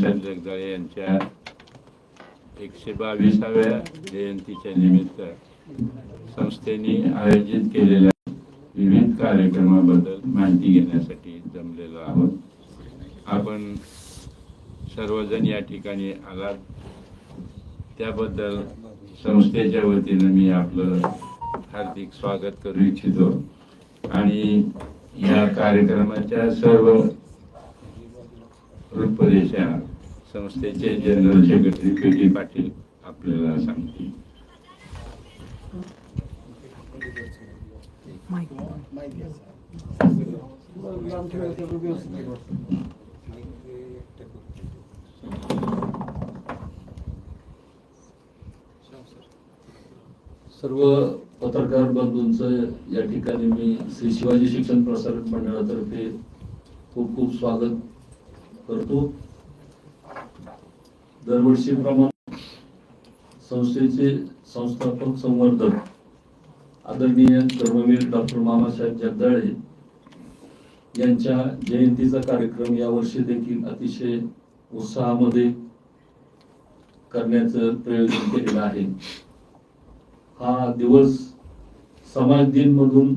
मामासाहेब जगदाळे यांच्या 122व्या जयंतीच्या निमित्त संस्थेने आयोजित केलेल्या विविध कार्यक्रमाबद्दल माहिती घेण्यासाठी जमलेलो आहोत. आपण सर्वजण या ठिकाणी आलात त्याबद्दल संस्थेच्या वतीने मी आपलं हार्दिक स्वागत करू इच्छितो आणि या कार्यक्रमाच्या सर्व रूपरेषा संस्थेचे जनरल सेक्रेटरी पी.टी. पाटील आपल्याला सांगतील. सर्व पत्रकार बंधूंचं या ठिकाणी मी श्री शिवाजी शिक्षण प्रसारक मंडळातर्फे खूप खूप स्वागत करतो. दरवर्षीप्रमाणे संस्थेचे संस्थापक संवर्धक आदरणीय कर्मवीर डॉक्टर मामासाहेब जगदाळे यांच्या जयंतीचा कार्यक्रम यावर्षी देखील अतिशय उत्साहामध्ये करण्याचं प्रयोजन केलेलं आहे. हा दिवस समाज दिन म्हणून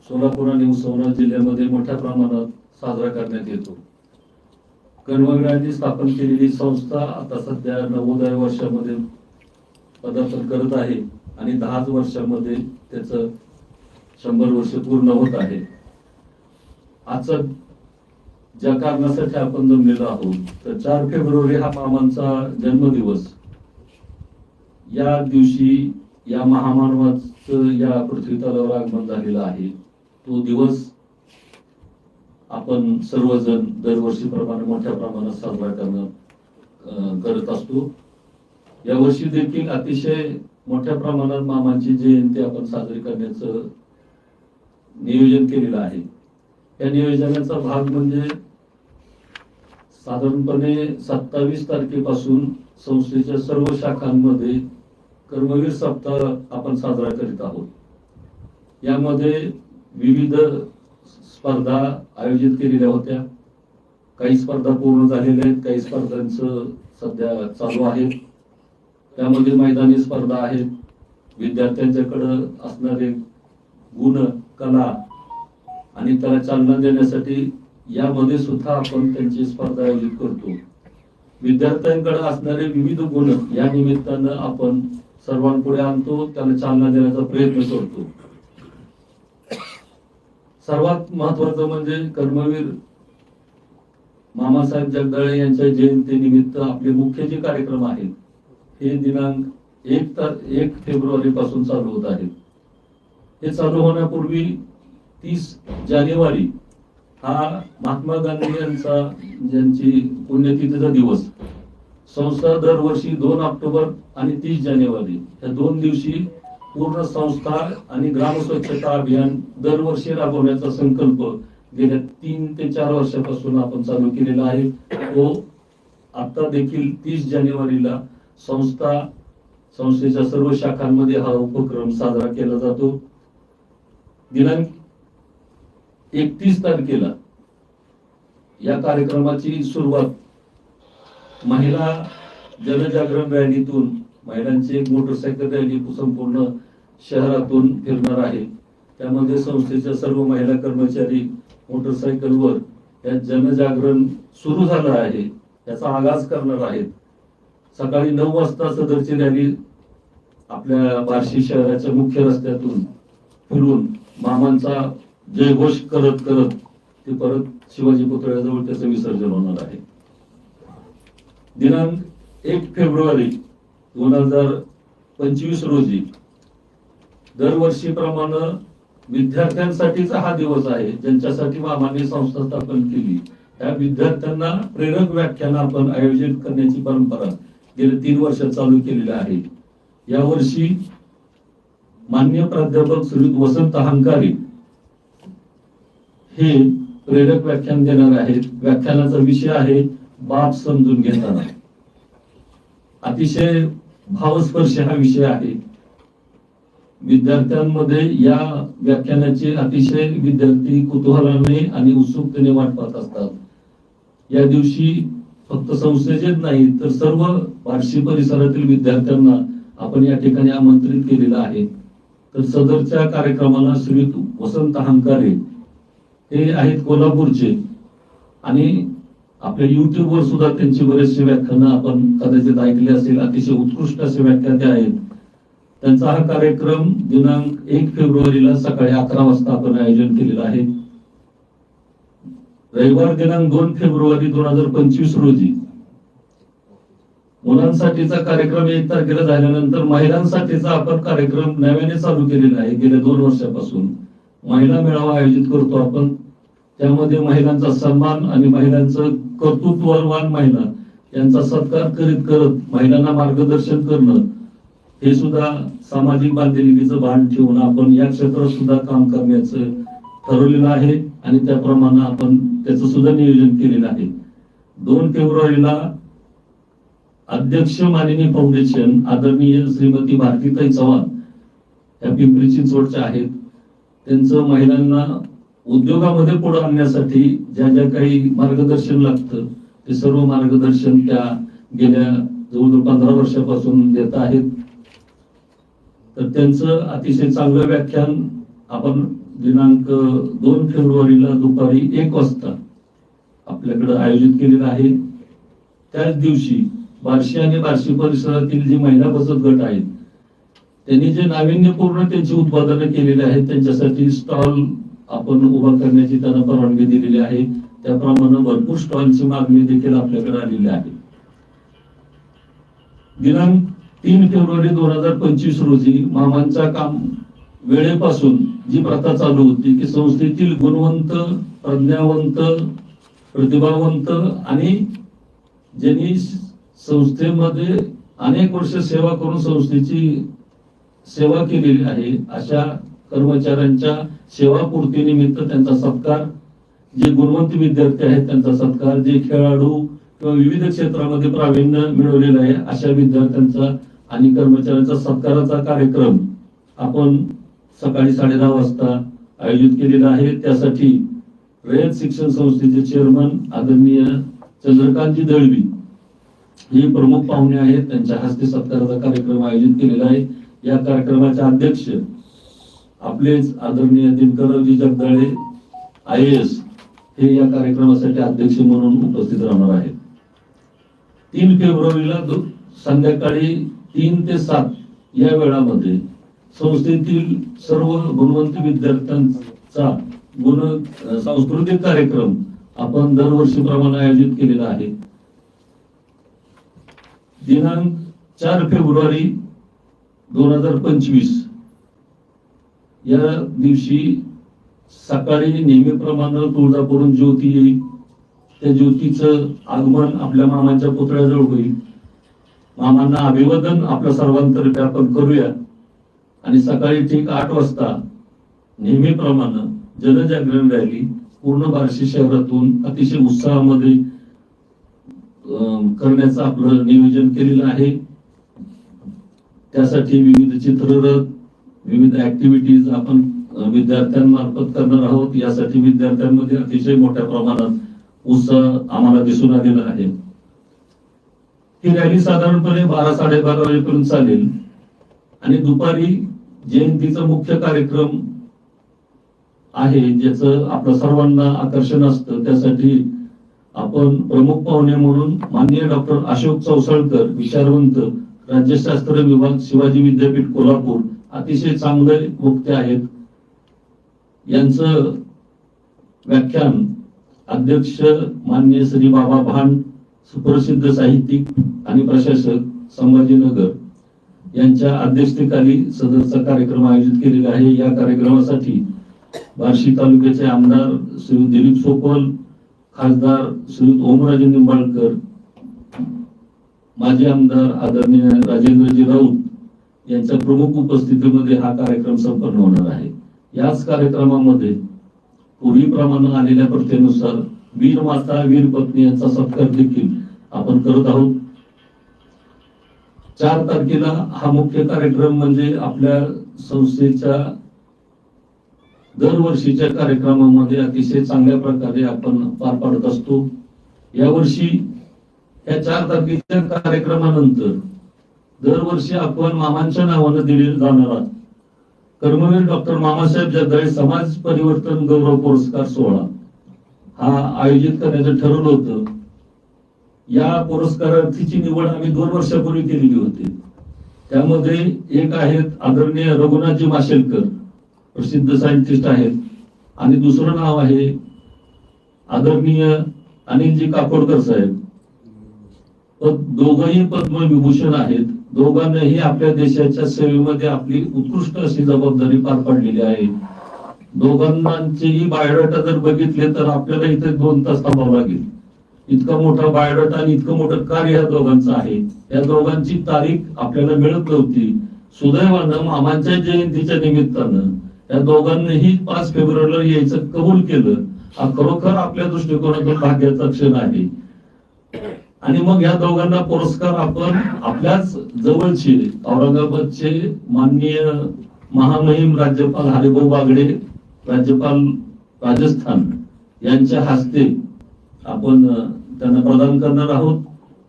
सोलापूर आणि उस्मानाबाद जिल्ह्यामध्ये मोठ्या प्रमाणात साजरा करण्यात येतो. कर्मवीरांनी स्थापन केलेली संस्था आता सध्या 90व्या वर्षामध्ये पदार्पण करत आहे आणि 10 वर्षामध्ये त्याचं 100 वर्ष पूर्ण होत आहे. आजचा ज्या कारणासाठी आपण जमलेलो आहोत तर 4 फेब्रुवारी हा मामांचा जन्मदिवस. या दिवशी या महामानवाचं या पृथ्वी तलावर आगमन झालेलं आहे. तो दिवस आपण सर्वजण दरवर्षीप्रमाणे मोठ्या प्रमाणात साजरा करत असतो. यावर्षी देखील अतिशय मोठ्या प्रमाणात मामांची जयंती आपण साजरी करण्याचं नियोजन केलेलं आहे. या नियोजनाचा भाग म्हणजे साधारणपणे 27 तारखेपासून संस्थेच्या सर्व शाखांमध्ये कर्मवीर सप्ताह आपण साजरा करीत आहोत. यामध्ये विविध स्पर्धा आयोजित केलेल्या होत्या. काही स्पर्धा पूर्ण झालेल्या आहेत, काही स्पर्धांचं सध्या चालू आहेत. त्यामध्ये मैदानी स्पर्धा आहेत. विद्यार्थ्यांच्याकडे असणारे गुण, कला आणि त्याला चालना देण्यासाठी यामध्ये सुद्धा आपण त्यांची स्पर्धा आयोजित करतो. विद्यार्थ्यांकडे असणारे विविध गुण या निमित्तानं आपण सर्वांपुढे आणतो, त्याला चालना देण्याचा प्रयत्न करतो. सर्वात महत्वाचं म्हणजे कर्मवीर मामासाहेब जगदाळे यांच्या जयंतीनिमित्त आपले मुख्य जे कार्यक्रम आहेत हे दिनांक 1 फेब्रुवारी पासून चालू होत आहेत. हे चालू होण्यापूर्वी 30 जानेवारी हा महात्मा गांधी यांची पुण्यतिथीचा दिवस. संस्था दरवर्षी 2 ऑक्टोबर आणि 30 जानेवारी या 2 दिवशी पूर्ण संस्था आणि ग्राम स्वच्छता अभियान दरवर्षी राबवण्याचा संकल्प गेल्या 3 ते 4 वर्षापासून आपण चालू केलेला आहे. तो आता देखील 30 जानेवारीला संस्थेच्या सर्व शाखांमध्ये हा उपक्रम साजरा केला जातो. दिनांक 31 तारखेला या कार्यक्रमाची सुरुवात महिला जनजागरण रॅलीतून, महिलांची एक मोटरसायकल रॅली संपूर्ण शहरातून फिरणार आहे. त्यामध्ये संस्थेच्या सर्व महिला कर्मचारी मोटरसायकलवर या जनजागरण सुरू झालं आहे याचा आगाज करणार आहेत. सकाळी 9 वाजता सदरची रॅली आपल्या बार्शी शहराच्या मुख्य रस्त्यातून फिरून मामांचा जयघोष करत करत ते परत शिवाजी पुतळ्याजवळ त्याचं विसर्जन होणार आहे. दिनांक 1 फेब्रुवारी 2025 रोजी दरवर्षीप्रमाणे विद्यार्थ्यांसाठीचा हा दिवस आहे, ज्यांच्यासाठी मामांनी संस्था स्थापन केली. या विद्यार्थ्यांना प्रेरक व्याख्यान आपण आयोजित करण्याची परंपरा गेल्या 3 वर्षात चालू केलेली आहे. यावर्षी मान्य प्राध्यापक श्री वसंत हंकारी हे प्रेरक व्याख्यान देणार आहेत. व्याख्यानाचा विषय आहे बाप समजून घेताना. अतिशय भावस्पर्शी हा विषय आहे. विद्यार्थ्यांमध्ये या व्याख्यानाचे अतिशय विद्यार्थी कुतूहलाने आणि उत्सुकतेने वाट पाहत असतात. या दिवशी फक्त संस्थेचेच नाही तर सर्व बार्शी परिसरातील विद्यार्थ्यांना आपण या ठिकाणी आमंत्रित केलेलं आहे. तर सदरच्या कार्यक्रमाला श्री वसंत हंकारे हे आहेत कोल्हापूरचे आणि आपल्या युट्यूबवर सुद्धा त्यांची बरेचसे व्याख्यानं आपण कदाचित ऐकले असेल. अतिशय उत्कृष्ट असे व्याख्याते आहेत. त्यांचा हा कार्यक्रम दिनांक 1 फेब्रुवारीला सकाळी 11 वाजता आपण आयोजन केलेलं आहे. रविवार दिनांक 2 फेब्रुवारी 2025 रोजी मुलांसाठीचा कार्यक्रम 1 तारखेला झाल्यानंतर महिलांसाठीचा आपण कार्यक्रम नव्याने चालू केलेला आहे. गेल्या 2 वर्षापासून महिला मेळावा आयोजित करतो आपण. त्यामध्ये महिलांचा सन्मान आणि महिलांचं कर्तृत्ववान महिला यांचा सत्कार करत महिलांना मार्गदर्शन करणं हे सुद्धा सामाजिक बांधिलकीचं भान ठेवून आपण या क्षेत्रात सुद्धा काम करण्याचं ठरवलेलं आहे आणि त्याप्रमाणे आपण त्याचं सुद्धा नियोजन केलेलं आहे. 2 फेब्रुवारीला अध्यक्ष मालिनी फाउंडेशन आदरणीय श्रीमती भारतीताई चव्हाण या पिंपरी चिंचवडच्या आहेत. त्यांचं महिलांना उद्योगामध्ये पुढे आणण्यासाठी ज्या ज्या काही मार्गदर्शन लागतं ते सर्व मार्गदर्शन त्या गेल्या जवळजवळ 15 वर्षापासून देत आहेत. तर त्यांचं अतिशय चांगलं व्याख्यान आपण दिनांक 2 फेब्रुवारीला दुपारी 1 वाजता आपल्याकडे आयोजित केलेलं आहे. त्याच दिवशी बार्शी आणि बार्शी परिसरातील जी महिला बचत गट आहेत त्यांनी जे नाविन्यपूर्ण त्यांची उत्पादनं केलेली आहेत त्यांच्यासाठी स्टॉल आपण उभा करण्याची त्यांना परवानगी दिलेली आहे. त्याप्रमाणे भरपूर स्टॉलची मागणी देखील आपल्याकडे आलेली आहे. दिनांक 3 फेब्रुवारी 2025 रोजी मामांच्या काम वेळेपासून जी प्रथा चालू होती की संस्थेतील गुणवंत, प्रज्ञावंत, प्रतिभावंत आणि ज्यांनी संस्थेमध्ये अनेक वर्ष सेवा करून संस्थेची सेवा केलेली आहे अशा कर्मचाऱ्यांच्या सेवापूर्ती निमित्त त्यांचा सत्कार, जे गुणवंत विद्यार्थी आहेत त्यांचा सत्कार, जे खेळाडू किंवा विविध क्षेत्रामध्ये प्रावीण्य मिळवलेलं आहे अशा विद्यार्थ्यांचा आणि कर्मचाऱ्यांचा सत्काराचा कार्यक्रम आपण सकाळी 10:30 वाजता आयोजित केलेला आहे. त्यासाठी रयत शिक्षण संस्थेचे चेअरमन आदरणीय चंद्रकांतजी दळवी हे प्रमुख पाहुणे आहेत. त्यांच्या हस्ते सत्काराचा कार्यक्रम आयोजित केलेला आहे. या कार्यक्रमाचे अध्यक्ष आपलेच आदरणीय दिनकररावजी जगदाळे IAS हे या कार्यक्रमासाठी अध्यक्ष म्हणून उपस्थित राहणार आहेत. 3 फेब्रुवारीला संध्याकाळी 3 ते 7 या वेळामध्ये संस्थेतील सर्व गुणवंत विद्यार्थ्यांचा सांस्कृतिक कार्यक्रम आपण दरवर्षीप्रमाणे आयोजित केलेला आहे. दिनांक 4 फेब्रुवारी 2025 या दिवशी सकाळी नेहमीप्रमाणे तुळजापूरून ज्योती येईल. त्या ज्योतीचं आगमन आपल्या मामांच्या पुतळ्याजवळ होईल. मामांना अभिवादन आपल्या सर्वांतर्फे आपण करूया आणि सकाळी ठीक 8 वाजता नेहमीप्रमाणे जनजागरण रॅली पूर्ण बार्शी शहरातून अतिशय उत्साहामध्ये करण्याचं आपलं नियोजन केलेलं आहे. त्यासाठी विविध चित्ररथ, विविध ऍक्टिव्हिटीज आपण विद्यार्थ्यांमार्फत करणार आहोत. यासाठी विद्यार्थ्यांमध्ये अतिशय मोठ्या प्रमाणात उत्साह आम्हाला दिसून आलेला आहे. ही रॅली साधारणपणे 12-12:30 वाजेपर्यंत चालेल आणि दुपारी जयंतीचा मुख्य कार्यक्रम आहे ज्याचं आपलं सर्वांना आकर्षण असतं. त्यासाठी आपण प्रमुख पाहुणे म्हणून माननीय डॉक्टर अशोक चौसाळकर, विचारवंत, राज्यशास्त्र विभाग, शिवाजी विद्यापीठ कोल्हापूर, अतिशय चांगले वक्ते आहेत. यांचं व्याख्यान अध्यक्ष माननीय श्री बाबा भांड, सुप्रसिद्ध साहित्यिक आणि प्रशासक, संभाजीनगर यांच्या अध्यक्षतेखाली सदरचा कार्यक्रम आयोजित केलेला आहे. या कार्यक्रमासाठी बार्शी तालुक्याचे आमदार श्री दिलीप सोपल, खासदार श्री ओमराजे निंबाळकर, माजी आमदार आदरणीय राजेंद्रजी राऊत यांच्या प्रमुख उपस्थितीमध्ये हा कार्यक्रम संपन्न होणार आहे. याच कार्यक्रमामध्ये पूर्वीप्रमाणे आलेल्या प्रथेनुसार वीर माता, वीर पत्नी यांचा सत्कार देखील आपण करत आहोत. 4 तारखेला हा मुख्य कार्यक्रम म्हणजे आपल्या संस्थेच्या दरवर्षीच्या कार्यक्रमामध्ये अतिशय चांगल्या प्रकारे आपण पार पाडत असतो. यावर्षी ह्या 4 तारखेच्या कार्यक्रमानंतर दरवर्षी आपण मामांच्या नावानं दिले जाणारा कर्मवीर डॉक्टर मामासाहेब जगदाळे समाज परिवर्तन गौरव पुरस्कार सोहळा हा आयोजित करण्याचं ठरवलं होतं. या पुरस्कारार्थीची निवड आम्ही 2 वर्षापूर्वी केलेली होती. त्यामध्ये एक आहेत आदरणीय रघुनाथजी माशेलकर, प्रसिद्ध सायंटिस्ट आहेत, आणि दुसरं नाव आहे आदरणीय अनिलजी काकोडकर साहेब. दोघंही पद्मविभूषण आहेत. दोघांनाही आपल्या देशाच्या सेवेमध्ये आपली उत्कृष्ट अशी जबाबदारी पार पाडलेली आहे. दोघांनाचेही बायोडाटा जर बघितले तर आपल्याला इथे 2 तास थांबावं लागेल. इतका मोठा बायोडाटा आणि इतकं मोठं कार्य या दोघांचं आहे. या दोघांची तारीख आपल्याला मिळत नव्हती. सुदैवानं मामांच्या जयंतीच्या निमित्तानं या दोघांनीही 5 फेब्रुवारीला यायचं कबूल केलं. हा खरोखर आपल्या दृष्टिकोनातून भाग्याचा क्षण आहे. आणि मग या दोघांना पुरस्कार आपण आपल्याच जवळचे औरंगाबादचे माननीय महामहिम राज्यपाल हरिभाऊ बागडे, राज्यपाल राजस्थान यांच्या हस्ते आपण त्यांना प्रदान करणार आहोत.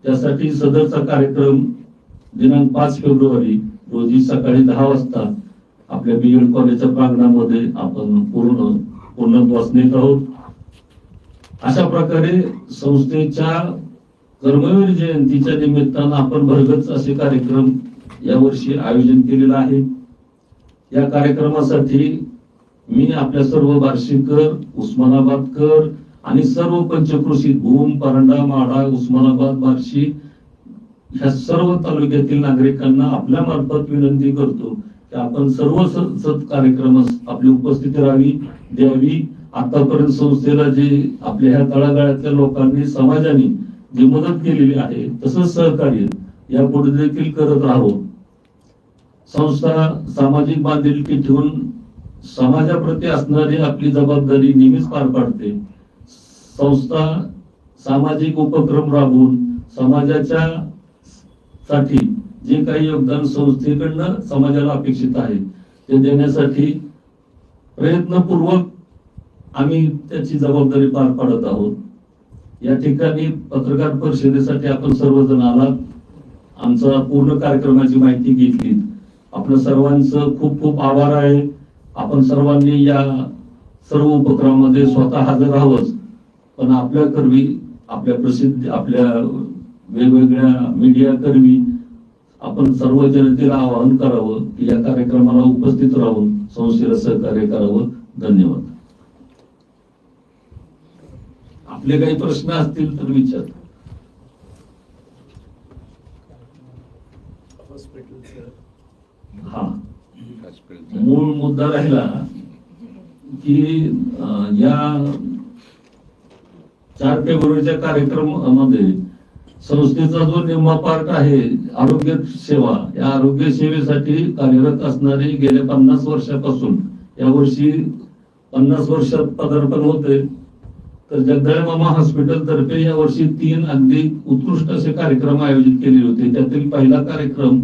त्यासाठी सदरचा कार्यक्रम दिनांक 5 फेब्रुवारी रोजी सकाळी 10 वाजता आपल्या बीएड कॉलेजच्या प्रांगणामध्ये आपण पूर्णत्वास नेत आहोत. अशा प्रकारे संस्थेच्या कर्मवीर जयंतीच्या निमित्तानं आपण भरगच्च असे कार्यक्रम यावर्षी आयोजन केलेलं आहे. या कार्यक्रमासाठी मी आपल्या सर्व बार्शीकर, उस्मानाबादकर आणि सर्व पंचक्रोशीत भूम, परंडा, माढा, उस्मानाबाद, बार्शी ह्या सर्व तालुक्यातील नागरिकांना आपल्या मार्फत विनंती करतो की आपण सर्व कार्यक्रमास आपली उपस्थिती राहावी, द्यावी. आतापर्यंत संस्थेला जे आपल्या ह्या तळागाळातल्या लोकांनी, समाजाने जी मदत केलेली आहे तसंच सहकार्य यापुढे देखील करत राहू. संस्था सामाजिक बांधिलकी ठेवून समाजाप्रती असणारी आपली जबाबदारी नेहमीच पार पाडते. संस्था सामाजिक उपक्रम राबवून समाजाच्या साठी जे काही योगदान संस्थेकडनं समाजाला अपेक्षित आहे ते देण्यासाठी प्रयत्नपूर्वक आम्ही त्याची जबाबदारी पार पाडत आहोत. या ठिकाणी पत्रकार परिषदेसाठी आपण सर्वजण आलात, आमचा पूर्ण कार्यक्रमाची माहिती घेतली. आपल्या सर्वांचं खूप खूप आभार आहे. आपण सर्वांनी या सर्व उपक्रमामध्ये स्वतः हजर राहावंच, पण आपल्या करवी, आपल्या प्रसिद्ध, आपल्या वेगवेगळ्या मीडिया करवी आपण सर्व जनतेला आवाहन करावं की या कार्यक्रमाला उपस्थित राहून संस्थेला सहकार्य करावं. धन्यवाद. आपले काही प्रश्न असतील तर विचार. हा मूळ मुद्दा राहिला की या 4 फेब्रुवारीच्या कार्यक्रमामध्ये संस्थेचा जो निम्मा पार्ट आहे आरोग्य सेवा, या आरोग्य सेवेसाठी कार्यरत असणारे गेल्या 50 वर्षापासून यावर्षी 50 वर्षात पदार्पण होते. तर जगदाळे मामा हॉस्पिटल तर्फे या वर्षी 3 अगदी उत्कृष्ट असे कार्यक्रम आयोजित केले होते. त्यातील पहिला कार्यक्रम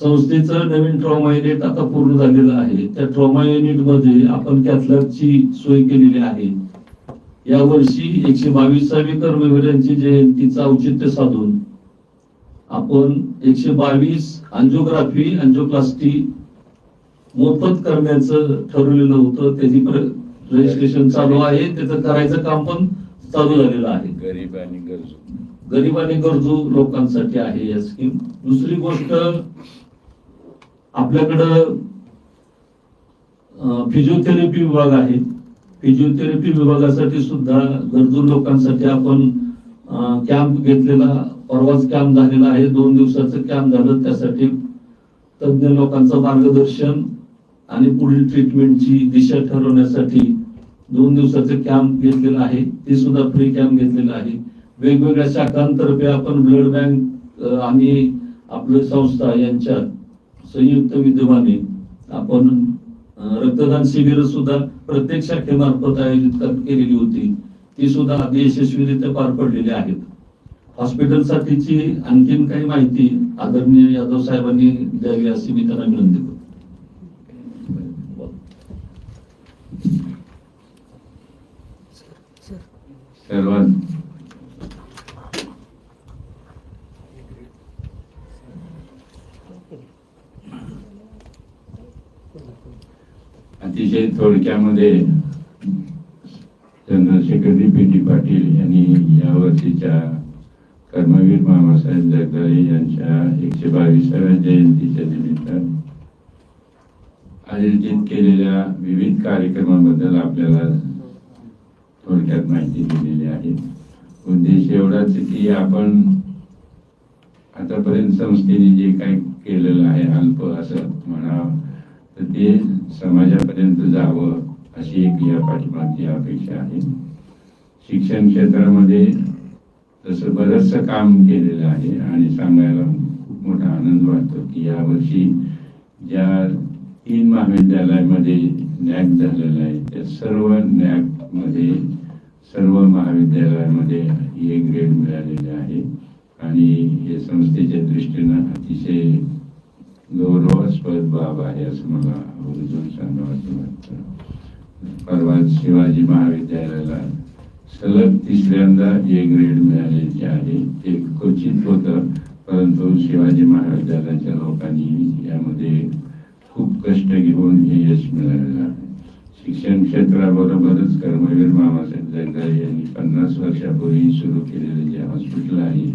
संस्थेचं नवीन ट्रॉमा युनिट आता पूर्ण झालेलं आहे. त्या ट्रॉमा युनिट मध्ये आपण कॅथलॅबची सोय केलेली आहे. या वर्षी 122वी कर्मवीरांची जयंतीचं औचित्य साधून आपण 122 अँजिओग्राफी, अँजिओप्लास्टी मोफत करण्याचं ठरवलेलं होतं. त्याची रजिस्ट्रेशन चालू आहे. त्याचं करायचं काम पण चालू झालेलं आहे. गरीब आणि गरजू लोकांसाठी आहे या स्कीम. दुसरी गोष्ट, आपल्याकडं फिजिओथेरपी विभाग आहे. फिजिओथेरपी विभागासाठी सुद्धा गरजू लोकांसाठी आपण कॅम्प घेतलेला, परवाच कॅम्प झालेला आहे. 2 दिवसाचं कॅम्प झालं. त्यासाठी तज्ञ लोकांचं मार्गदर्शन आणि पुढील ट्रीटमेंटची दिशा ठरवण्यासाठी 2 दिवसाचं कॅम्प घेतलेला आहे. ते सुद्धा फ्री कॅम्प घेतलेला आहे. वेगवेगळ्या शाखांतर्फे आपण ब्लड बँक आणि आपली संस्था यांच्या संयुक्त विद्यमाने आपण रक्तदान शिबिर सुद्धा प्रत्येक शाखेमार्फत आयोजित केलेली होती. ती सुद्धा अगदी यशस्वीरित्या पार पडलेली आहेत. हॉस्पिटल साठीची आणखीन काही माहिती आदरणीय यादव साहेबांनी द्यावी अशी मी त्यांना विनंती करतो. अतिशय थोडक्यामध्ये चंद्रशेखर पी.टी. पाटील यांनी या वर्षीच्या कर्मवीर मामासाहेब जगदाळे यांच्या 122व्या जयंतीच्या निमित्त आयोजित केलेल्या विविध कार्यक्रमाबद्दल आपल्याला थोडक्यात माहिती दिलेली आहे. उद्देश एवढाच की आपण आतापर्यंत संस्थेने जे काही केलेलं आहे अल्प असं म्हणावं तर ते समाजापर्यंत जावं अशी एक या पाठीमागची अपेक्षा आहे. शिक्षण क्षेत्रामध्ये तसं बरंचसं काम केलेलं आहे आणि सांगायला खूप मोठा आनंद वाटतो की यावर्षी ज्या 3 महाविद्यालयामध्ये नॅक झालेलं आहे त्या सर्व नॅकमध्ये सर्व महाविद्यालयामध्ये A ग्रेड मिळालेले आहे आणि हे संस्थेच्या दृष्टीनं अतिशय गौरवास्पद बाब आहे असं मला आवर्जून सांगावं वाटतं. परवा शिवाजी महाविद्यालयाला सलग 3ऱ्यांदा A ग्रेड मिळालेले आहे. ते क्वचित होतं, परंतु शिवाजी महाविद्यालयाच्या लोकांनी यामध्ये खूप कष्ट घेऊन हे यश मिळालेलं आहे. शिक्षण क्षेत्राबरोबरच कर्मवीर मामासाहेब जगदाळे यांनी 50 वर्षापूर्वी सुरू केलेले जे हॉस्पिटल आहे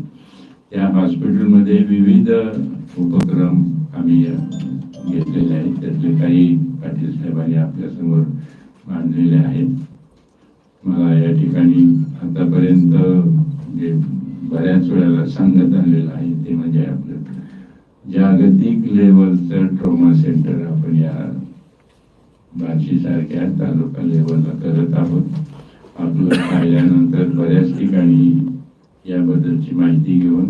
त्या हॉस्पिटलमध्ये विविध उपक्रम आम्ही घेतलेले आहेत. त्यातले काही पाटील साहेबांनी आपल्यासमोर मांडलेले आहेत. मला या ठिकाणी आतापर्यंत जे बऱ्याच वेळेला सांगत आलेलं आहे ते म्हणजे आपलं जागतिक लेवलचं ट्रॉमा सेंटर आपण या बार्शीसारख्या तालुका लेवलला करत आहोत. आपलं पाहिल्यानंतर बऱ्याच ठिकाणी याबद्दलची माहिती घेऊन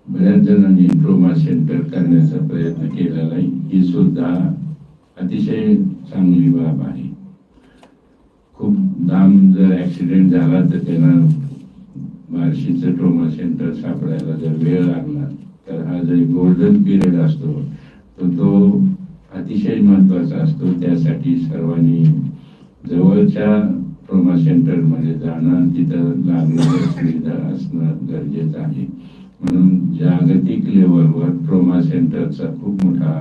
बऱ्याच जणांनी ट्रॉमा सेंटर करण्याचा प्रयत्न केलेला आहे. ही सुद्धा अतिशय चांगली बाब आहे. खूप लांब जर ऍक्सिडेंट झाला तर त्यांना बार्शीचं ट्रॉमा सेंटर सापडायला जर वेळ लागला तर हा जो गोल्डन पिरियड असतो तो अतिशय महत्त्वाचा असतो. त्यासाठी सर्वांनी जवळच्या ट्रॉमा सेंटरमध्ये जाणं, तिथं लागणाऱ्या सुविधा असणं गरजेचं आहे. म्हणून जागतिक लेवलवर ट्रॉमा सेंटरचा खूप मोठा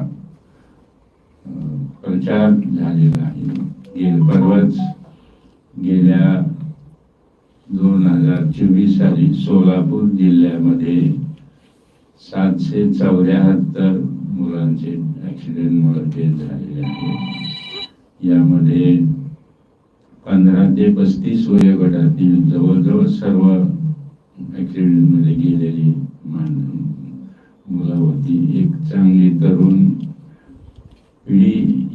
प्रचार झालेला आहे. परवाच गेल्या 2024 साली सोलापूर जिल्ह्यामध्ये 774 मुलांचे ऍक्सिडेंटमुळे डेथ झालेले आहे. यामध्ये 15 ते 35 वयोगटातील जवळजवळ सर्व ऍक्सिडेंटमध्ये गेलेली मुलं होती. एक चांगली तरुण पिढी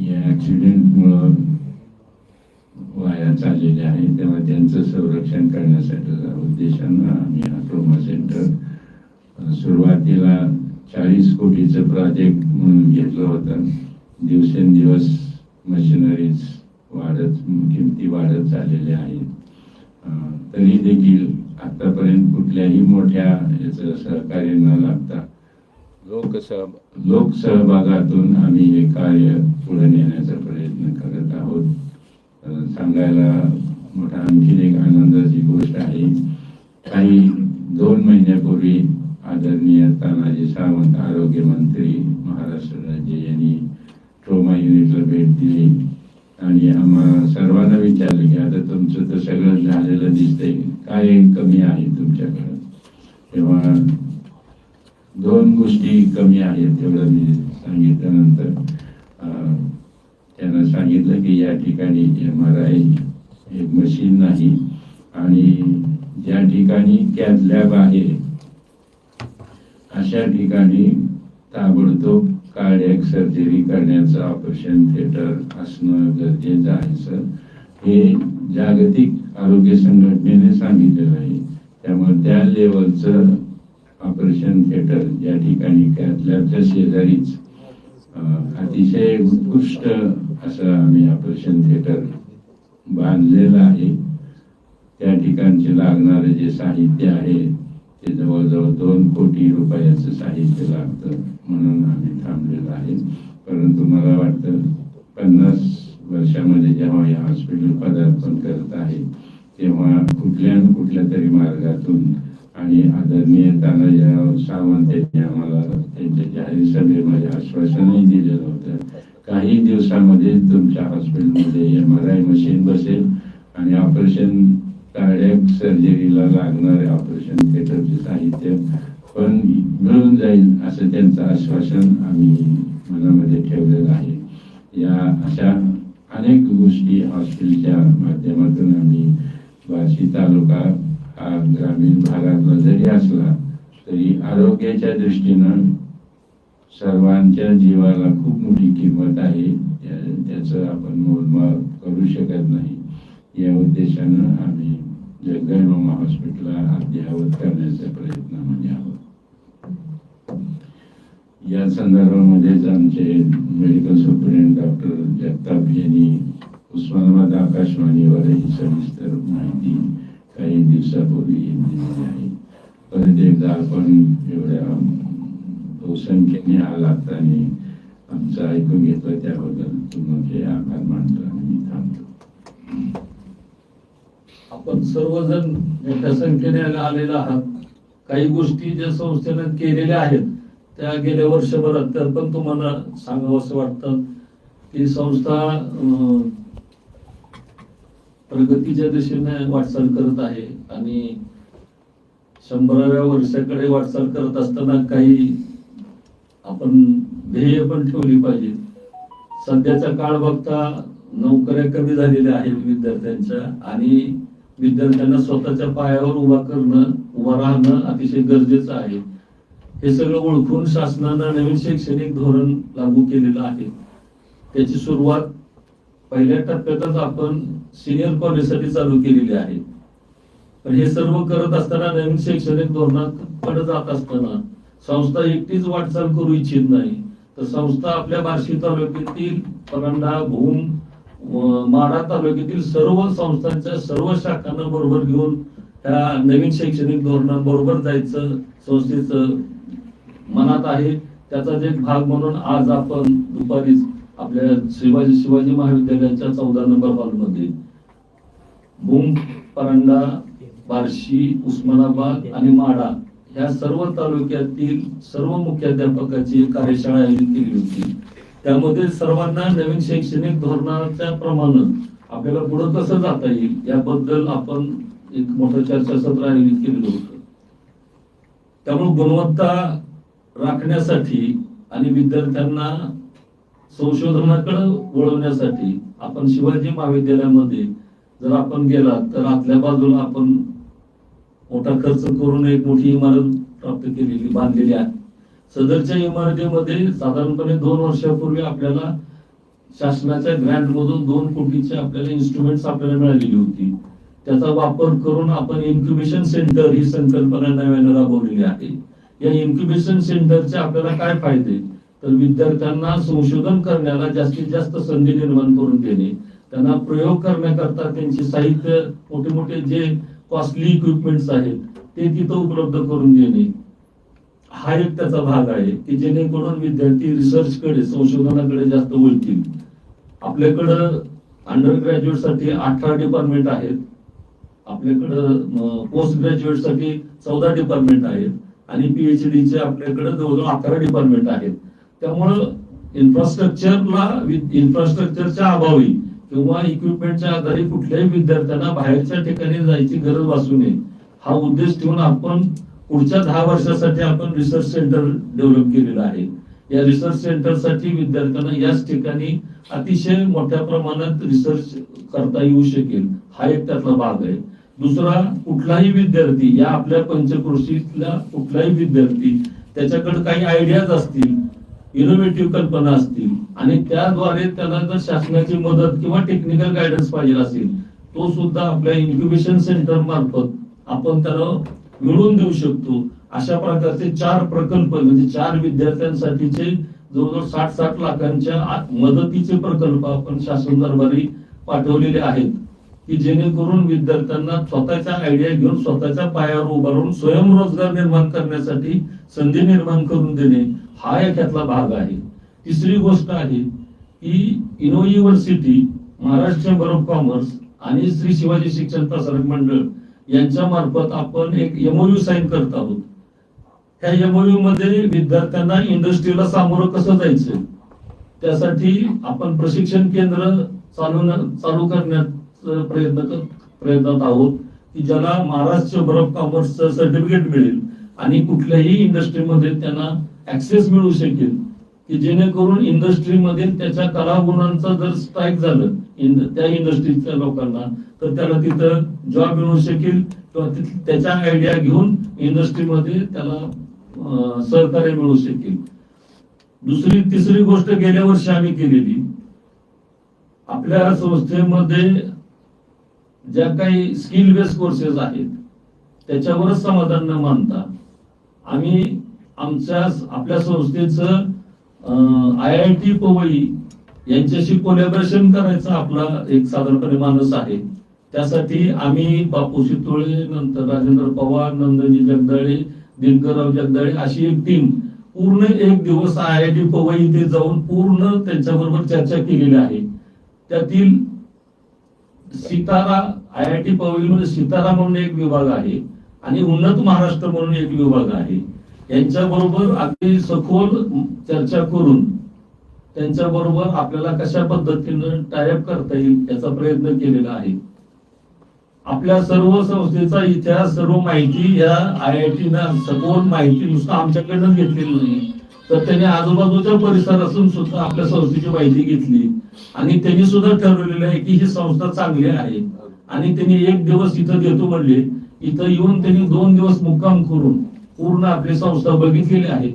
या ऍक्सिडेंटमुळं वाया चाललेली आहे. तेव्हा त्यांचं संरक्षण करण्यासाठी उद्देशानं आम्ही हा ट्रॉमा सेंटर सुरुवातीला 40 कोटीचं प्रोजेक्ट म्हणून घेतलं होतं. दिवसेंदिवस मशिनरीज किमती वाढत चाललेल्या आहेत. तरी देखील आतापर्यंत कुठल्याही मोठ्या याचं सहकार्य न लागता लोकसहभागातून आम्ही हे कार्य पुढे नेण्याचा प्रयत्न करत आहोत. सांगायला मोठा आणखीन एक आनंदाची गोष्ट आहे. काही 2 महिन्यापूर्वी आदरणीय तानाजी सावंत आरोग्य मंत्री महाराष्ट्र राज्य यांनी ट्रॉमा युनिटला भेट दिली आणि आम्हाला सर्वांना विचारलं की आता तुमचं तर सगळं झालेलं दिसतंय, काय कमी आहे तुमच्याकडे. तेव्हा 2 गोष्टी कमी आहेत तेवढं मी सांगितल्यानंतर त्यांना सांगितलं की या ठिकाणी MRI एक मशीन नाही आणि ज्या ठिकाणी कॅथ लॅब आहे अशा ठिकाणी ताबडतोब कार्डियक सर्जरी करण्याचं ऑपरेशन थिएटर असणं गरजेचं आहे सर. हे जागतिक आरोग्य संघटनेने सांगितलेलं आहे. त्यामुळे त्या लेवलचं ऑपरेशन थिएटर ज्या ठिकाणी कॅथ लॅबच्या शेजारीच अतिशय उत्कृष्ट असं आम्ही ऑपरेशन थिएटर बांधलेलं आहे. त्या ठिकाणचे लागणारे जे साहित्य आहे ते जवळजवळ 2 कोटी रुपयाचं साहित्य लागतं म्हणून आम्ही थांबलेलं आहे. परंतु मला वाटतं 50 वर्षामध्ये जेव्हा हे हॉस्पिटल पदार्पण करत आहे तेव्हा कुठल्या तरी मार्गातून आणि आदरणीय तानाजीराव सावंत यांनी आम्हाला त्यांच्या जाहीर सभेमध्ये आश्वासनही दिलेलं होतं काही दिवसामध्ये तुमच्या हॉस्पिटलमध्ये MRI मशीन बसेल आणि ऑपरेशन कार्डियक सर्जरीला लागणारे ऑपरेशन थिएटरचे साहित्य पण मिळून जाईल असं त्यांचं आश्वासन आम्ही मनामध्ये ठेवलेलं आहे. या अशा अनेक गोष्टी हॉस्पिटलच्या माध्यमातून आम्ही बार्शी तालुका हा ग्रामीण भागातला जरी असला तरी आरोग्याच्या दृष्टीनं सर्वांच्या जीवाला खूप मोठी किंमत आहे. त्याचं आपण मोजमाप करू शकत नाही. या उद्देशानं आम्ही जगदीश हॉस्पिटलला अद्ययावत करण्याचा प्रयत्नामध्ये आहोत. या संदर्भामध्येच आमचे मेडिकल सुप्रिंटेंडेंट डॉक्टर जगताप यांनी उस्मानाबाद आकाशवाणीवरही सविस्तर माहिती काही दिवसापूर्वी दिलेली आहे. परत एकदा आपण एवढ्या बहुसंख्येने आलात आणि आमचं ऐकून घेतलं त्याबद्दल तुमचे आभार मानतो आणि मी थांबतो. आपण सर्वजण मोठ्या संख्येने आलेला आहात. काही गोष्टी ज्या संस्थेनं केलेल्या आहेत त्या गेल्या वर्षभरात तर पण तुम्हाला सांगावं असं वाटतं की संस्था प्रगतीच्या दिशेने वाटचाल करत आहे आणि 100व्या वर्षाकडे वाटचाल करत असताना काही आपण ध्येय पण ठेवली पाहिजे. सध्याचा काळ बघता नोकऱ्या कमी झालेल्या आहेत विद्यार्थ्यांच्या आणि विद्यार्थ्यांना स्वतःच्या पायावर उभा राहणं अतिशय गरजेचं आहे. हे सगळं ओळखून शासनानं नवीन शैक्षणिक धोरण लागू केलेलं आहे. त्याची सुरुवात पहिल्या टप्प्यातच आपण सिनियर कॉलेजसाठी चालू केलेली आहे. पण हे सर्व करत असताना नवीन शैक्षणिक धोरणाकडे जात असताना संस्था एकटीच वाटचाल करू इच्छित नाही, तर संस्था आपल्या बार्शी तालुक्यातील परांडा, भूम, माढा तालुक्यातील सर्व संस्थांच्या सर्व शाखांना बरोबर घेऊन त्या नवीन शैक्षणिक धोरणाबरोबर जायचं संस्थेचं मनात आहे. त्याचाच एक भाग म्हणून आज आपण दुपारीच आपल्या शिवाजी महाविद्यालयाच्या 14 नंबर हॉलमध्ये भूम, परांडा, बार्शी, उस्मानाबाद आणि माढा या सर्व तालुक्यातील सर्व मुख्याध्यापकाची कार्यशाळा आयोजित केली होती. त्यामध्ये सर्वांना नवीन शैक्षणिक धोरणाच्या प्रमाणे आपल्याला पुढे कसं जाता येईल याबद्दल आपण एक मोठं चर्चासत्र आयोजित केलेलं होतं. त्यामुळे गुणवत्ता राखण्यासाठी आणि विद्यार्थ्यांना संशोधनाकडे वळवण्यासाठी आपण शिवाजी महाविद्यालयामध्ये जर आपण गेलात तर आतल्या बाजूला आपण मोठा खर्च करून एक मोठी इमारत प्राप्त केलेली बांधलेली आहे. सदरच्या इमारतीमध्ये साधारणपणे 2 वर्षापूर्वी आपल्याला शासनाच्या ग्रँट मधून 2 कोटीचे आपल्याला इन्स्ट्रुमेंट्स आपल्याला मिळालेली होती. त्याचा वापर करून आपण इन्क्युबेशन सेंटर ही संकल्पना नव्याने राबवलेली आहे. या इन्क्युबेशन सेंटरचे आपल्याला काय फायदे, तर विद्यार्थ्यांना संशोधन करण्याला जास्तीत जास्त संधी निर्माण करून देणे, त्यांना प्रयोग करण्याकरता त्यांचे साहित्य मोठे मोठे जे कॉस्टली इक्विपमेंट्स आहेत ते तिथं उपलब्ध करून देणे हा एक त्याचा भाग आहे की जेणेकरून विद्यार्थी रिसर्चकडे संशोधनाकडे जास्त वळतील. आपल्याकडं अंडर ग्रॅज्युएट साठी 18 डिपार्टमेंट आहेत, आपल्याकडं पोस्ट ग्रॅज्युएट साठी 14 डिपार्टमेंट आहेत आणि PhD चे आपल्याकडे जवळजवळ 11 डिपार्टमेंट आहेत. त्यामुळं इन्फ्रास्ट्रक्चरच्या अभावी किंवा इक्विपमेंटच्या आधारे कुठल्याही विद्यार्थ्यांना बाहेरच्या ठिकाणी जायची गरज भासू नये हा उद्देश ठेवून आपण पुढच्या 10 वर्षासाठी आपण रिसर्च सेंटर डेव्हलप केलेलं आहे. या रिसर्च सेंटरसाठी विद्यार्थ्यांना याच ठिकाणी अतिशय मोठ्या प्रमाणात रिसर्च करता येऊ शकेल हा एक त्यातला भाग आहे. दुसरा, कुठलाही विद्यार्थी या आपल्या पंचक्रोशीतला कुठलाही विद्यार्थी त्याच्याकडे काही आयडियाज असतील, इनोव्हेटिव्ह कल्पना असतील आणि त्याद्वारे त्याला जर शासनाची मदत किंवा टेक्निकल गायडन्स पाहिजे असेल तो सुद्धा आपल्या इन्क्युबेशन सेंटर मार्फत आपण त्याला मिळवून देऊ शकतो. अशा प्रकारचे 4 प्रकल्प म्हणजे 4 विद्यार्थ्यांसाठीचे जवळजवळ 60 लाखांच्या मदतीचे प्रकल्प आपण शासन दरबारी पाठवलेले आहेत की जेणेकरून विद्यार्थ्यांना स्वतःच्या आयडिया घेऊन स्वतःच्या पायावर उभा राहून स्वयंरोजगार निर्माण करण्यासाठी संधी निर्माण करून देणे हा एक यातला भाग आहे. तिसरी गोष्ट आहे की Eno university, Maharashtra chamber of commerce आणि श्री शिवाजी शिक्षण प्रसारक मंडळ यांच्या मार्फत आपण एक MOU साईन करत आहोत. त्या MOU मध्ये विद्यार्थ्यांना इंडस्ट्रीला सामोरं कसं जायचं त्यासाठी आपण प्रशिक्षण केंद्र चालू करण्याचा प्रयत्नात आहोत की ज्याला महाराष्ट्र चेंबर ऑफ कॉमर्सचं सर्टिफिकेट मिळेल आणि कुठल्याही इंडस्ट्रीमध्ये त्यांना ऍक्सेस मिळू शकेल की जेणेकरून इंडस्ट्रीमध्ये त्याच्या कलागुणांचा जर स्ट्राईक झालं त्या इंडस्ट्रीच्या लोकांना तर त्याला तिथं जॉब मिळू शकेल किंवा त्याच्या आयडिया घेऊन इंडस्ट्रीमध्ये त्याला सहकार्य मिळू शकेल. तिसरी गोष्ट गेल्या वर्षी आम्ही केलेली, आपल्या संस्थेमध्ये ज्या काही स्किल बेस्ड कोर्सेस आहेत त्याच्यावरच समाधान न मानता आम्ही आपल्या संस्थेचं IIT पवई यांच्याशी कोलॅबोरेशन करायचा आपला एक साधारणपणे मानस आहे. त्यासाठी आम्ही बापू शितोळे, नंतर राजेंद्र पवार, नंदनी जगदाळे, दिनकरराव जगदाळे अशी एक टीम पूर्ण एक दिवस IIT पवई इथे जाऊन पूर्ण त्यांच्याबरोबर चर्चा केलेली आहे. त्यातील सितारा IIT पवई मध्ये सितारा म्हणून एक विभाग आहे आणि उन्नत महाराष्ट्र म्हणून एक विभाग आहे. यांच्याबरोबर अगदी सखोल चर्चा करून त्यांच्याबरोबर आपल्याला कशा पद्धतीनं टायअप करता येईल याचा प्रयत्न केलेला आहे. आपल्या सर्व संस्थेचा इतिहास, सर्व माहिती या IIT ना सखोल माहिती नुसतं आमच्याकडनं घेतलेली नाही तर त्यांनी आजूबाजूच्या परिसरातून सुद्धा आपल्या संस्थेची माहिती घेतली आणि त्यांनी सुद्धा ठरवलेलं आहे की ही संस्था चांगली आहे आणि त्यांनी एक दिवस इथं देतो म्हणले. इथं येऊन त्यांनी 2 दिवस मुक्काम करून पूर्ण आपली संस्था बघितलेली आहे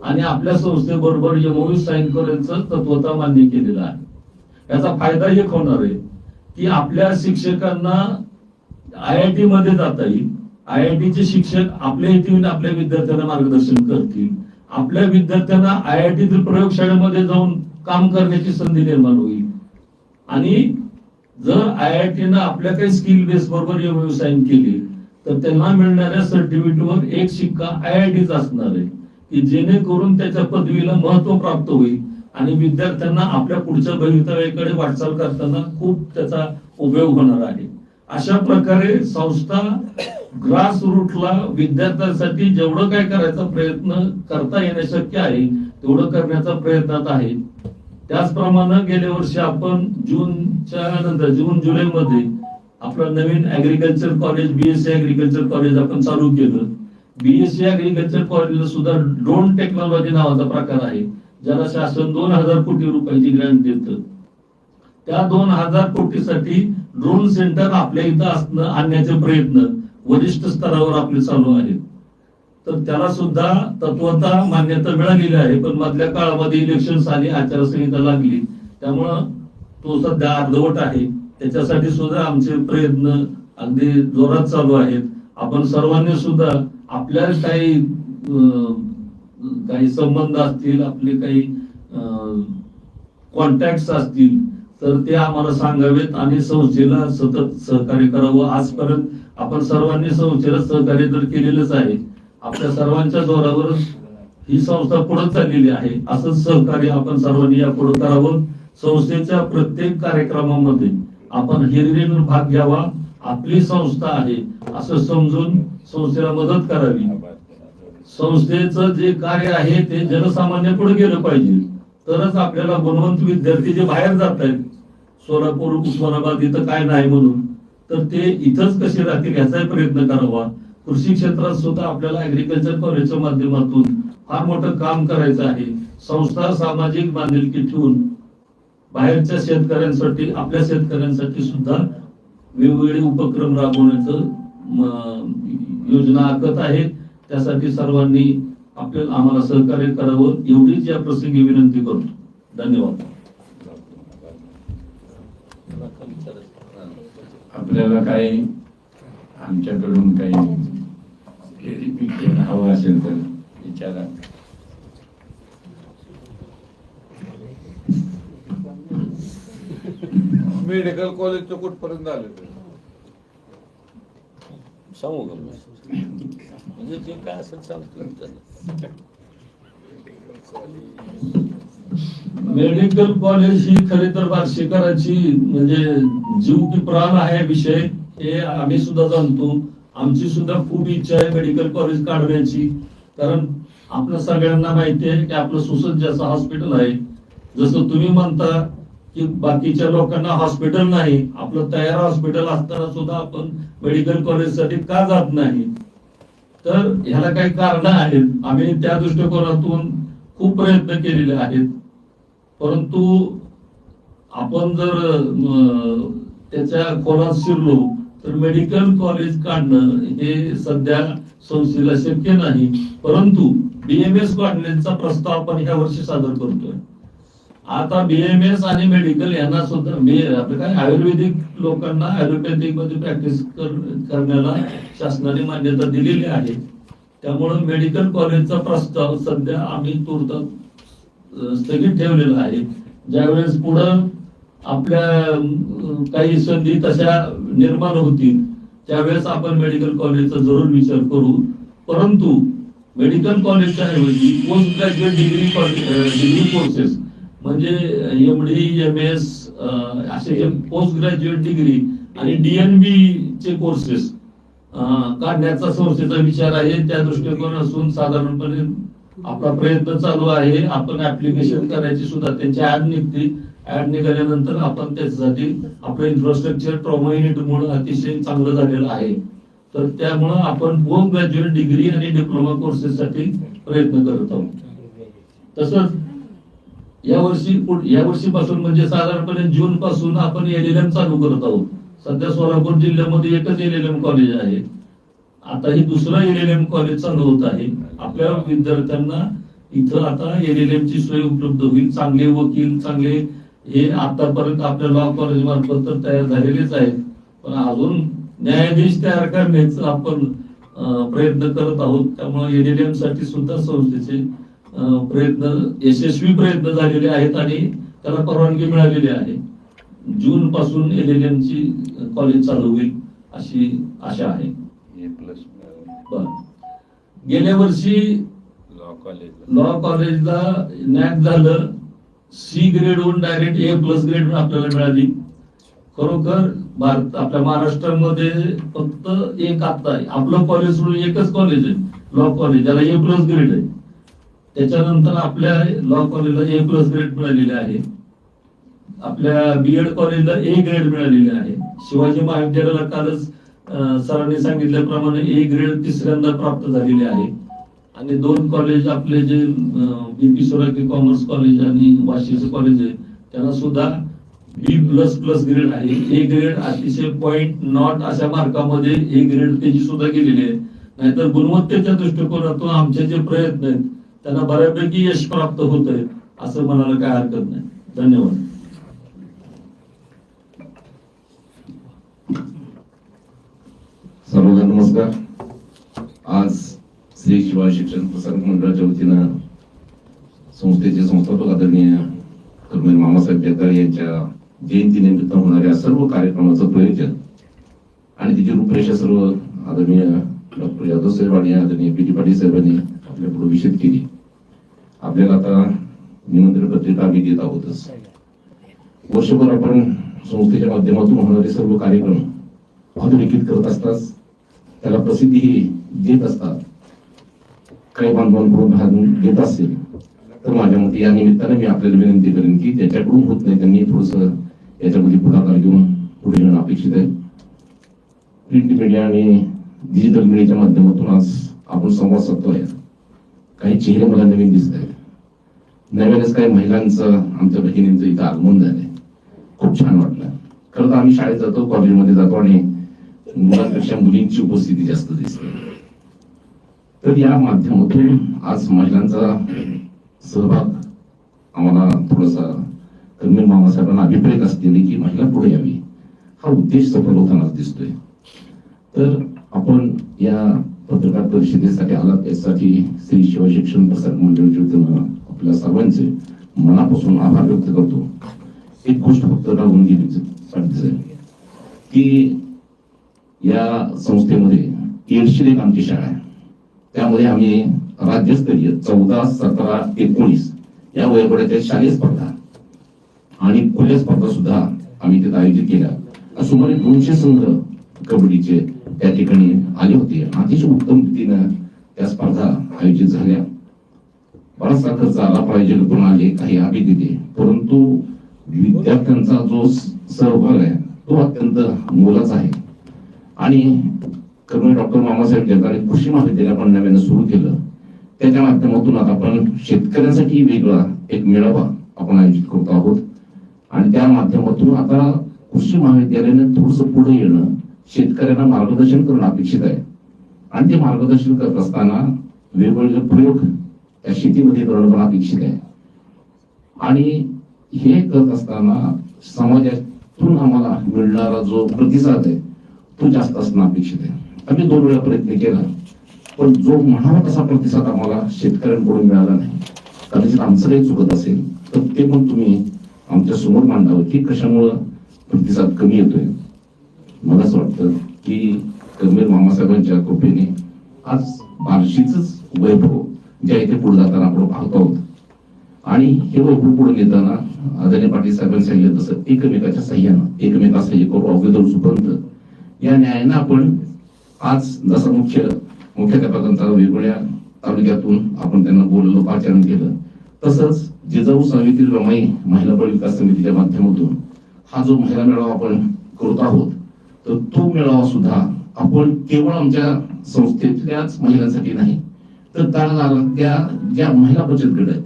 आणि आपल्या संस्थेबरोबर MOU साईन करायचं तत्वता मान्य केलेलं आहे. याचा फायदा एक होणार आहे की आपल्या शिक्षकांना IIT मध्ये जाता येईल. IIT चे शिक्षक आपल्या इथे येऊन आपल्या विद्यार्थ्यांना मार्गदर्शन करतील. आपल्या विद्यार्थ्यांना IIT प्रयोगशाळेमध्ये जाऊन काम करण्याची संधी निर्माण होईल आणि जर IIT आपल्या काही स्किल बेस बरोबर MOU साईन केली तर त्यांना मिळणाऱ्या सर्टिफिकेटवर एक शिक्का IITच असणार आहे की जेणेकरून त्याच्या पदवीला महत्व प्राप्त होईल आणि विद्यार्थ्यांना आपल्या पुढच्या भवितव्याकडे वाटचाल करताना खूप त्याचा उपयोग होणार आहे. अशा प्रकारे संस्था ग्रास रूटला विद्यार्थ्यांसाठी जेवढं काय करायचा प्रयत्न करता येणे शक्य आहे तेवढं करण्याचा प्रयत्नात आहे. त्याचप्रमाणे गेल्या वर्षी आपण जून जुलैमध्ये आपलं नवीन agriculture college BSc agriculture college आपण चालू केलं. BSc ऍग्रिकल्चर कॉलेजला सुद्धा ड्रोन टेक्नॉलॉजी नावाचा प्रकार आहे ज्याला शासन 2000 कोटी रुपयाची ग्रँट देतं. त्या 2000 कोटीसाठी ड्रोन सेंटर आपल्या इथं आणण्याचे प्रयत्न वरिष्ठ स्तरावर आपले चालू आहेत. तर त्याला सुद्धा तत्वता मान्यता मिळालेली आहे पण मधल्या काळामध्ये इलेक्शन्स आली, आचारसंहिता लागली त्यामुळं तो सध्या अर्धवट आहे. त्याच्यासाठी सुद्धा आमचे प्रयत्न अगदी जोरात चालू आहेत. आपण सर्वांनी सुद्धा आपल्या काही संबंध असतील, आपले काही कॉन्टॅक्ट असतील तर ते आम्हाला सांगावेत आणि संस्थेला सतत सहकार्य करावं. आजपर्यंत आपण सर्वांनी संस्थेला सहकार्य तर केलेलंच आहे. आपल्या सर्वांच्या जोरावर ही संस्था पुढे चाललेली आहे. असंच सहकार्य आपण सर्वांनी यापुढे करावं. संस्थेच्या प्रत्येक कार्यक्रमामध्ये आपण हिरिरीने भाग घ्यावा. आपली संस्था आहे असं समजून संस्थेला मदत करावी. संस्थेचं जे कार्य आहे ते जनसामान्य पुढे गेलं पाहिजे तरच आपल्याला गुणवंत विद्यार्थी जे बाहेर जात आहेत सोलापूर, उस्मानाबाद इथं काय नाही म्हणून तर ते इथंच कसे राहतील याचाही प्रयत्न करावा. कृषी क्षेत्रात सुद्धा आपल्याला ऍग्रिकल्चर कॉलेजच्या माध्यमातून फार मोठं काम करायचं आहे. संस्था सामाजिक बांधिलकी ठेवून बाहेरच्या शेतकऱ्यांसाठी, आपल्या शेतकऱ्यांसाठी सुद्धा वेगवेगळे उपक्रम राबवण्याचं योजना आखत आहे. त्यासाठी सर्वांनी आम्हाला सहकार्य करावं एवढीच या प्रसंगी विनंती करतो. धन्यवाद. आपल्याला काही आमच्याकडून काही क्लेरिफिकेशन हवं असेल तर विचारा. मेडिकल कॉलेजचं कुठपर्यंत आले ते सांगू का म्हणजे जे काय असेल सांगतो. मेडिकल कॉलेज ही खरे तर बार्शीकरांची म्हणजे जीव की प्राण आहे विषय हे आम्ही सुद्धा जाणतो. आमची सुद्धा खूप इच्छा आहे मेडिकल कॉलेज काढण्याची. कारण आपल्या सगळ्यांना माहिती आहे की आपलं सुसज्ज असं हॉस्पिटल आहे. जसं तुम्ही म्हणता की बाकीच्या लोकांना हॉस्पिटल नाही, आपलं तयार हॉस्पिटल असताना सुद्धा आपण मेडिकल कॉलेजसाठी का जात नाही, तर ह्याला काही कारण आहेत. आम्ही त्या दृष्टिकोनातून खूप प्रयत्न केलेले आहेत, परंतु आपण जर त्याच्या खोलात शिरलो तर मेडिकल कॉलेज काढणं हे सध्या संस्थेला शक्य नाही. परंतु बीएमएस काढण्याचा प्रस्ताव आपण ह्या वर्षी सादर करतोय. आता बीएमएस आणि मेडिकल यांना सुद्धा आपलं काय आयुर्वेदिक लोकांना ऍलोपॅथिक मध्ये प्रॅक्टिस करण्याला शासनाने मान्यता दिलेली आहे. त्यामुळे मेडिकल कॉलेजचा प्रस्ताव सध्या आम्ही तुर्तास स्थगित ठेवलेला आहे. ज्यावेळेस पुढं आपल्या काही संधी तशा निर्माण होतील त्यावेळेस आपण मेडिकल कॉलेजचा जरूर विचार करू. परंतु मेडिकल कॉलेजच्या ऐवजी पोस्ट ग्रॅज्युएट डिग्री कोर्सेस म्हणजे MD MS असे जे पोस्ट ग्रॅज्युएट डिग्री आणि DNB चे कोर्सेस काढण्याचा संस्थेचा विचार आहे. त्या दृष्टिकोनातून साधारणपणे आपला प्रयत्न चालू आहे. आपण ऍप्लिकेशन करायची सुद्धा त्यांची ऍड निघते. ऍड निघाल्यानंतर आपण त्याच्यासाठी आपलं इन्फ्रास्ट्रक्चर ट्रॉमा युनिट मुळे अतिशय चांगलं झालेलं आहे. तर त्यामुळं आपण पोस्ट ग्रॅज्युएट डिग्री आणि डिप्लोमा कोर्सेस साठी प्रयत्न करत आहोत. तसंच या वर्षीपासून म्हणजे साधारणपणे जून पासून आपण LLM चालू करत आहोत. सध्या सोलापूर जिल्ह्यामध्ये एकच LLM कॉलेज आहे. आता ही दुसरं LLM कॉलेज चालू होत आहे. आपल्या विद्यार्थ्यांना इथं आता LLM ची सोय उपलब्ध होईल. चांगले वकील चांगले हे आतापर्यंत आपल्या लॉ कॉलेज मार्फत तर तयार झालेलेच आहेत, पण अजून न्यायाधीश तयार करण्याचा आपण प्रयत्न करत आहोत. त्यामुळे LLM साठी सुद्धा संस्थेचे यशस्वी प्रयत्न झालेले आहेत आणि त्याला परवानगी मिळालेली आहे. जून पासून LLM ची कॉलेज चालू होईल अशी आशा आहे. गेल्या वर्षी लॉ कॉलेजला नॅक झालं. C ग्रेडहून डायरेक्ट A+ ग्रेड आपल्याला मिळाली. खरोखर भारत आपल्या महाराष्ट्रामध्ये फक्त एक आता आहे आपलं कॉलेज सोडून एकच कॉलेज आहे लॉ कॉलेज, ज्याला A+ ग्रेड आहे. त्याच्यानंतर आपल्या लॉ कॉलेजला A+ ग्रेड मिळालेले आहे. आपल्या BEd कॉलेजला A ग्रेड मिळालेले आहे. शिवाजी महाविद्यालयाला कालच सरांनी सांगितल्याप्रमाणे A ग्रेड तिसऱ्यांदा प्राप्त झालेले आहे. आणि 2 कॉलेज आपले जे BP सोलाकी कॉमर्स कॉलेज आणि वाशीचे कॉलेज आहे त्यांना सुद्धा B++ ग्रेड आहे. A ग्रेड अतिशय पॉइंट नॉट अशा मार्कामध्ये A ग्रेड त्याची सुद्धा गेलेली आहे. नाहीतर गुणवत्तेच्या दृष्टिकोनातून आमचे जे प्रयत्न आहेत त्यांना बऱ्यापैकी यश प्राप्त होत आहे असं म्हणायला काय हरकत नाही. धन्यवाद. सर्वांना नमस्कार. आज श्री शिवाय शिक्षण प्रसारक मंडळाच्या वतीनं संस्थेचे संस्थापक आदरणीय कर्नल मामासाहेब जगदाळे यांच्या जयंतीनिमित्त होणाऱ्या सर्व कार्यक्रमाचं प्रयोजन आणि तिची रूपरेषा सर्व आदरणीय डॉक्टर यादव साहेब आणि आदरणीय PG पाटील साहेबांनी आपल्या पुढे विषद केली. आपल्याला आता निमंत्रण पत्रिका आम्ही देत आहोतच. वर्षभर आपण संस्थेच्या माध्यमातून होणारे सर्व कार्यक्रम अधोरेखित करत असतात, त्याला प्रसिद्धीही देत असतात. काही बांधवांकडून भाग घेत असेल तर माझ्या मते या निमित्ताने मी आपल्याला विनंती करेन की त्याच्याकडून होत नाही त्यांनी थोडस याच्यामध्ये पुढाकार घेऊन पुढे येणं अपेक्षित आहे. प्रिंट मीडिया आणि डिजिटल मीडियाच्या माध्यमातून आज आपण संवाद साधतोय. काही चेहरे मला नवीन दिसत आहेत. नव्यानेच काही महिलांचं आमच्या भगिनींचं इथं आगमन झालंय. खूप छान वाटलं. खरं तर आम्ही शाळेत जातो, कॉलेजमध्ये जातो आणि मुलांपेक्षा मुलींची उपस्थिती जास्त दिसते. तर या माध्यमातून आज महिलांचा सहभाग आम्हाला थोडासा कर्नल मामासाहेबांना अभिप्रेत असलेली की महिला पुढे यावी हा उद्देश सफल होतानाच दिसतोय. तर आपण या पत्रकार परिषदेसाठी आलात यासाठी श्री शिवाय शिक्षण प्रसारक मंडळाच्या वतीनं आपल्या सर्वांचे मनापासून आभार व्यक्त करतो. एक गोष्ट फक्त राहून गेली की या संस्थेमध्ये एडशील एक आमची शाळा आहे. त्यामध्ये आम्ही राज्यस्तरीय 14, 17, 19 या वयोगटाच्या शालेय स्पर्धा आणि खुल्या स्पर्धा सुद्धा आम्ही तिथे आयोजित केल्या. सुमारे 200 संघ कबड्डीचे त्या ठिकाणी आले होते. अतिशय उत्तम रीतीनं त्या स्पर्धा आयोजित झाल्या. बराचसा खर्च आला पाहिजे पण आले, काही आम्ही दिले, परंतु विद्यार्थ्यांचा जो सहभाग आहे तो अत्यंत मोलाचा आहे. आणि कर्मवीर डॉक्टर मामासाहेब जगदाळे कृषी महाविद्यालय आपण नव्यानं सुरू केलं, त्याच्या माध्यमातून आता आपण शेतकऱ्यांसाठी वेगळा एक मेळावा आपण आयोजित करत आहोत. आणि त्या माध्यमातून आता कृषी महाविद्यालयाने थोडस पुढे येणं, शेतकऱ्यांना मार्गदर्शन करणं अपेक्षित आहे. आणि ते मार्गदर्शन करत असताना वेगवेगळे प्रयोग त्या शेतीमध्ये करणं पण अपेक्षित आहे. आणि हे करत असताना समाजातून आम्हाला मिळणारा जो प्रतिसाद आहे तो जास्त असणं अपेक्षित आहे. आम्ही 2 वेळा प्रयत्न केला, पण जो म्हणावा तसा प्रतिसाद आम्हाला शेतकऱ्यांकडून मिळाला नाही. कदाचित आमचं काही चुकत असेल तर ते पण तुम्ही आमच्या समोर मांडावं की कशामुळं प्रतिसाद कमी येतोय. मला असं वाटतं की कर्मवीर मामासाहेबांच्या कृपेने आज बार्शीच वैभव जे आहे ते पुढे जाताना आपण पाहत आहोत. आणि हे वैभव पुढे नेताना आदरणीय पाटील साहेबांनी सांगितलं तसं एकमेकाच्या सह्यानं, एकमेका सह्य करू अवघे सुपर्यंत या न्यायानं आपण आज जसं मुख्याध्यापकांचा वेगवेगळ्या तालुक्यातून आपण त्यांना बोललो, पाचारण केलं, तसंच जिजाऊ सावित्री रमाई महिला बळ विकास समितीच्या माध्यमातून हा जो महिला मेळावा आपण करत आहोत, तर तो मेळावा सुद्धा आपण केवळ आमच्या संस्थेतल्याच महिलांसाठी नाही, तर त्या ज्या महिला बचत गट आहेत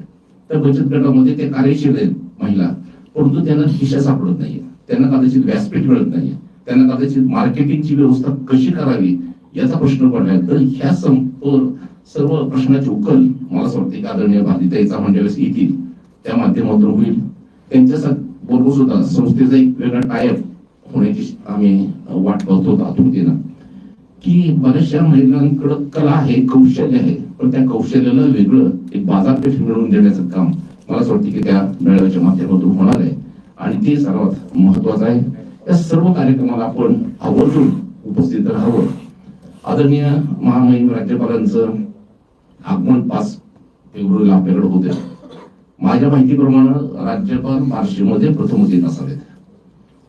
त्या बचत गटामध्ये ते कार्यशील आहेत महिला, परंतु त्यांना दिशा सापडत नाहीये, त्यांना कदाचित व्यासपीठ मिळत नाहीये, त्यांना कदाचित मार्केटिंगची व्यवस्था कशी करावी याचा प्रश्न पडलाय. तर ह्या सर्व प्रश्नाची उकल मला असं वाटतं की आदरणीय भारतीताई चव्हाण ज्यावेळेस येतील त्या माध्यमातून होईल. त्यांच्या बरोबर सुद्धा संस्थेचा एक वेगळा टायअप होण्याची आम्ही वाट पाहतो आतुरतेनं, की बऱ्याचशा महिलांकडे कला आहे, कौशल्य आहे, पण त्या कौशल्याला वेगळं एक बाजारपेठ मिळवून देण्याचं काम मला असं वाटतं की त्या मेळाव्याच्या माध्यमातून होणार आहे. आणि ते सर्वात महत्वाचं आहे. या सर्व कार्यक्रमाला आपण आवर्जून उपस्थित राहावं. आदरणीय महामहिम राज्यपालांचं आगमन 5 फेब्रुवारीला आपल्याकडे होते. माझ्या माहितीप्रमाणे राज्यपाल बार्शीमध्ये प्रथमच येत असावेत.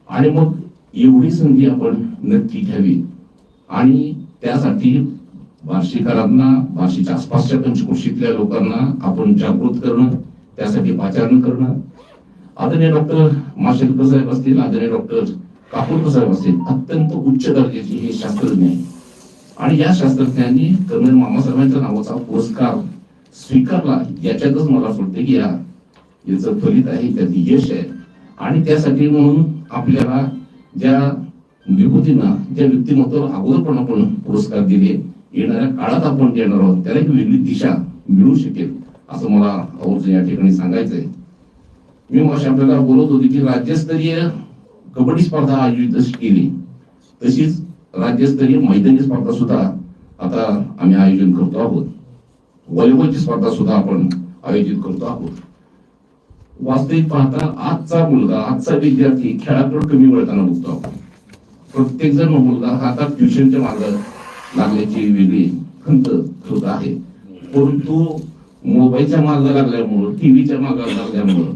आणि मग एवढी संधी आपण नक्की घ्यावी आणि त्यासाठी बार्शीकरांना, बार्शीच्या आसपासच्या पंचक्रोशीतल्या लोकांना आपण जागृत करणं, त्यासाठी पाचारण करणं. आदरणीय डॉक्टर माशेलकर साहेब असतील, आदरणीय डॉक्टर कापूरकर साहेब असतील, अत्यंत उच्च दर्जाचे हे शास्त्रज्ञ आहेत. आणि या शास्त्रज्ञांनी कर्मवीर मामासाहेबांच्या नावाचा पुरस्कार स्वीकारला, याच्यातच मला असं वाटतं की याचं फलित आहे, त्यात यश आहे. आणि त्यासाठी म्हणून आपल्याला ज्या विभूतींना, ज्या व्यक्तिमत्वावर अगोदर पण आपण पुरस्कार दिले, येणाऱ्या काळात आपण देणार आहोत, त्याला एक वेगळी दिशा मिळू शकेल असं मला आवर्जून या ठिकाणी सांगायचंय. मी मग आपल्याला बोलत होती की राज्यस्तरीय कबड्डी स्पर्धा आयोजित केली, तशीच राज्यस्तरीय मैदानी स्पर्धा सुद्धा आता आम्ही आयोजन करतो आहोत. व्हॉलीबॉलची स्पर्धा सुद्धा आपण आयोजित करतो आहोत. वास्तविक पाहता आजचा मुलगा, आजचा विद्यार्थी खेळाकडे कमी वळताना बघतो आपण. प्रत्येक जण मुलगा हा आता ट्युशनच्या मार्गात लागण्याची वेगळी खंत होत आहे, परंतु मोबाईलच्या मार्गाला लागल्यामुळं, टीव्हीच्या मार्गाला लागल्यामुळं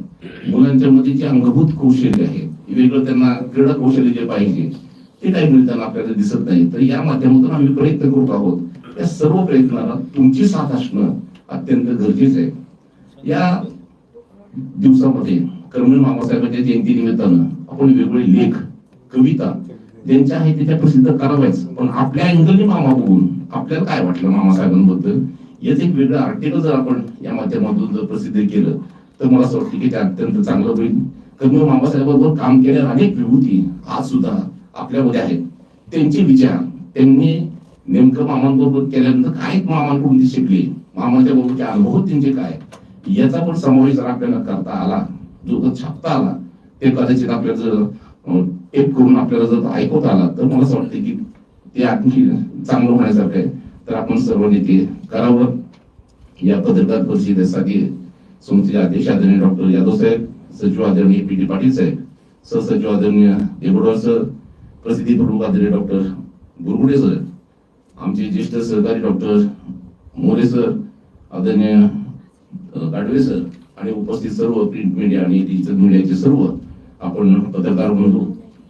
मुलांच्या मध्ये जे अंगभूत कौशल्य आहे, वेगळं त्यांना क्रीडा कौशल्य जे पाहिजे ते काही मिळताना आपल्याला दिसत नाही. तर या माध्यमातून आम्ही प्रयत्न करत आहोत. या सर्व प्रयत्नाला तुमची साथ असणं अत्यंत गरजेचं आहे. या दिवसामध्ये कर्मवीर मामासाहेबांच्या जयंती निमित्तानं आपण वेगवेगळे लेख, कविता ज्यांच्या आहेत त्या प्रसिद्ध कराव्याच, पण आपल्या अँगलने मामा बघून आपल्याला काय वाटलं मामासाहेबांबद्दल याच एक वेगळं आर्टिकल जर आपण या माध्यमातून जर प्रसिद्ध केलं तर मला असं वाटतं की ते अत्यंत चांगलं होईल. कर्मवीर मामासाहेबांबरोबर काम केलेल्या अनेक विभूती आज सुद्धा आपल्यामध्ये आहेत. त्यांचे विचार, त्यांनी नेमकं मामांबरोबर केल्यानंतर काय मामांकडून ते शिकले, मामाच्या बरोबरचे अनुभव त्यांचे काय, याचा पण समावेश जर आपल्याला करता आला, जो छापता आला, ते कदाचित आपल्याला जर टेप करून आपल्याला जर ऐकवता आला तर मला असं वाटतं की ते आणखी चांगलं होण्यासारखं आहे. तर आपण सर्वांनी ते करावं. या पत्रकार परिषदेसाठी संस्थेचे अध्यक्ष आदरणीय डॉक्टर यादव साहेब, सचिव आदरणीय पी टी पाटील साहेब, सहसचिव आदरणीय देगुडवार सर, प्रसिद्धी प्रमुख आदरणीय डॉक्टर गुरगुडे सर, आमचे ज्येष्ठ सहकारी डॉक्टर मोरे सर, आदरणीय गाडवे सर आणि उपस्थित सर्व प्रिंट मीडिया आणि डिजिटल मीडियाचे सर्व आपण पत्रकार बंधू,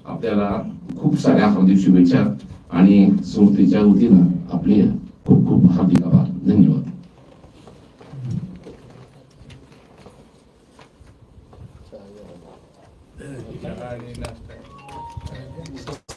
आपल्याला खूप साऱ्या हार्दिक शुभेच्छा आणि संस्थेच्या वतीनं आपले खूप खूप हार्दिक आभार. धन्यवाद. चहा आणि नाश्ता